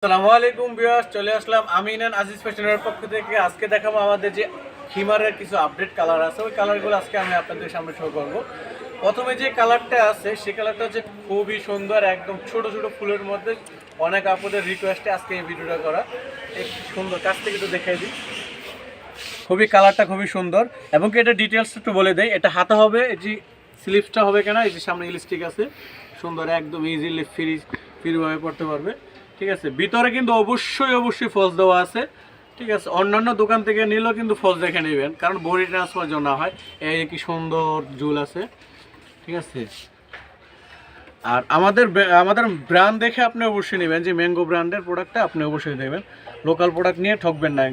আসসালামু আলাইকুম ভিউয়ার্স, চলে আসলাম আমিন এন্ড আজিজ ফ্যাশনের পক্ষ থেকে। আজকে দেখাবো আমাদের যে খিমারের কিছু আপডেট কালার আছে, ওই কালারগুলো আজকে আমি আপনাদের সামনে শো করব। প্রথমে যে কালারটা আছে সেই কালারটা হচ্ছে খুবই সুন্দর, একদম ছোট ছোট ফুলের মধ্যে। অনেক আপনাদের রিকোয়েস্টে আজকে এই ভিডিওটা করা। একটু সুন্দর কাছ থেকে একটু দেখাই দিই। খুবই কালারটা খুবই সুন্দর এবং কি এটা ডিটেলস একটু বলে দেয়। এটা হাতে হবে, এই যে স্লিপসটা হবে কেনা, এই যে সামনে ইলাস্টিক আছে সুন্দর, একদম ইজিলি ফ্রিভাবে পড়তে পারবে। ঠিক আছে, ভিতরে কিন্তু অবশ্যই ফলস দেওয়া আছে। ঠিক আছে, অন্যান্য দোকান থেকে নিলেও কিন্তু ফলস দেখে নেবেন, কারণ বডি ট্রান্সফার জন্য হয়। এই কি সুন্দর ঝুল আছে। ঠিক আছে, আর আমাদের আমাদের ব্র্যান্ড দেখে আপনি অবশ্যই নেবেন, যে ম্যাঙ্গো ব্র্যান্ডের প্রোডাক্টটা আপনি অবশ্যই নেবেন, লোকাল প্রোডাক্ট নিয়ে ঠকবেন না।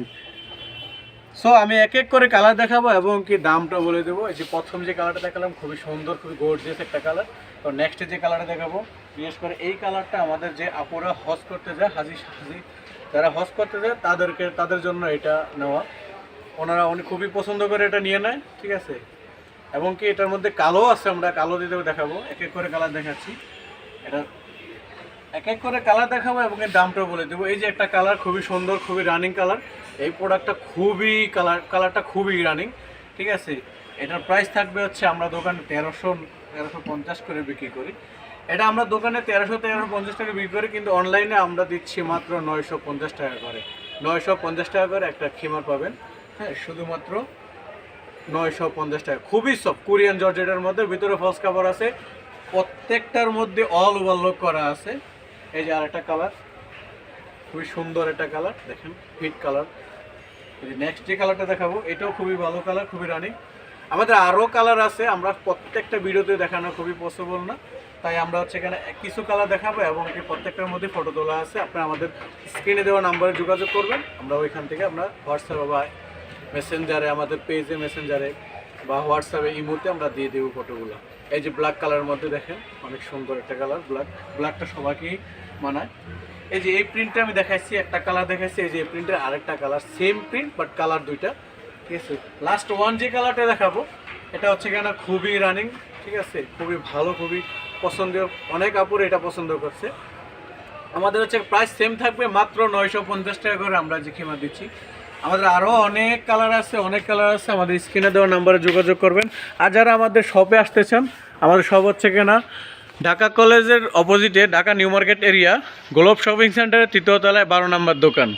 সো আমি এক এক করে কালার দেখাবো এবং কি দামটা বলে দেবো। এই যে প্রথম যে কালারটা দেখালাম খুবই সুন্দর, খুবই গর্জিয়াস একটা কালার। তো নেক্সটে যে কালারটা দেখাবো, বিশেষ করে এই কালারটা আমাদের যে আপুরা হজ করতে যায়, হাজি যারা হজ করতে যায় তাদের জন্য এটা নেওয়া। ওনারা অনেক খুবই পছন্দ করে এটা নিয়ে নেয়। ঠিক আছে, এবং কি এটার মধ্যে কালো আছে, আমরা কালো দিতেও দেখাবো। এক এক করে কালার দেখাচ্ছি, এটা এক এক করে কালার দেখাবো এবং এর দামটাও বলে দেবো। এই যে একটা কালার খুবই সুন্দর, খুবই রানিং কালার। এই প্রোডাক্টটা খুবই কালারটা খুবই রানিং। ঠিক আছে, এটার প্রাইস থাকবে হচ্ছে, আমরা দোকানে 1350 করে বিক্রি করি। এটা আমরা দোকানে 1350 টাকা বিক্রি করি, কিন্তু অনলাইনে আমরা দিচ্ছি মাত্র 950 টাকা করে। 950 টাকা করে একটা খিমার পাবেন। হ্যাঁ, শুধুমাত্র 950 টাকা। খুবই সফট কোরিয়ান জর্জেটের মধ্যে, ভিতরে ফলস কাভার আছে, প্রত্যেকটার মধ্যে অল ওভারলোক করা আছে। এই যে আরেকটা কালার, খুবই সুন্দর একটা কালার, দেখেন হিট কালার। এই যে নেক্সট যে কালারটা দেখাবো, এটাও খুবই ভালো কালার, খুবই রানিং। আমাদের আরও কালার আছে, আমরা প্রত্যেকটা ভিডিওতে দেখানো খুবই পসিবল না, তাই আমরা হচ্ছে এখানে কিছু কালার দেখাবো এবং কি প্রত্যেকটার মধ্যে ফটো তোলা আছে। আপনারা আমাদের স্ক্রিনে দেওয়া নাম্বারে যোগাযোগ করবেন, আমরা ওইখান থেকে আমরা হোয়াটসঅ্যাপে বা মেসেঞ্জারে, আমাদের পেজে মেসেঞ্জারে বা হোয়াটসঅ্যাপে ইমোতে আমরা দিয়ে দেবো ফটোগুলো। এই যে ব্ল্যাক কালারের মধ্যে দেখেন, অনেক সুন্দর একটা কালার। ব্ল্যাকটা সবাইকেই মানায়। এই যে এই প্রিন্টটা আমি দেখাইছি, একটা কালার দেখাইছি। এই যে এই প্রিন্টের আরেকটা colour, same print but colour দুইটা। ঠিক আছে, লাস্ট ওয়ান যে কালারটা দেখাবো, এটা হচ্ছে কেন খুবই রানিং। ঠিক আছে, খুবই ভালো, খুবই পছন্দীয়, অনেক আপুর এটা পছন্দ করছে। আমাদের হচ্ছে প্রাইস সেম থাকবে, মাত্র 950 টাকা করে আমরা যে খিমা দিচ্ছি। আমাদের আরও অনেক কালার আছে, আমাদের স্ক্রিনে দেওয়া নাম্বারে যোগাযোগ করবেন। আর যারা আমাদের শপে আসতে চান, আমাদের শপ হচ্ছে কিনা ঢাকা কলেজের অপোজিটে, Dhaka new market area, globe shopping সেন্টারের 3য় তলায় 12 নম্বর দোকান।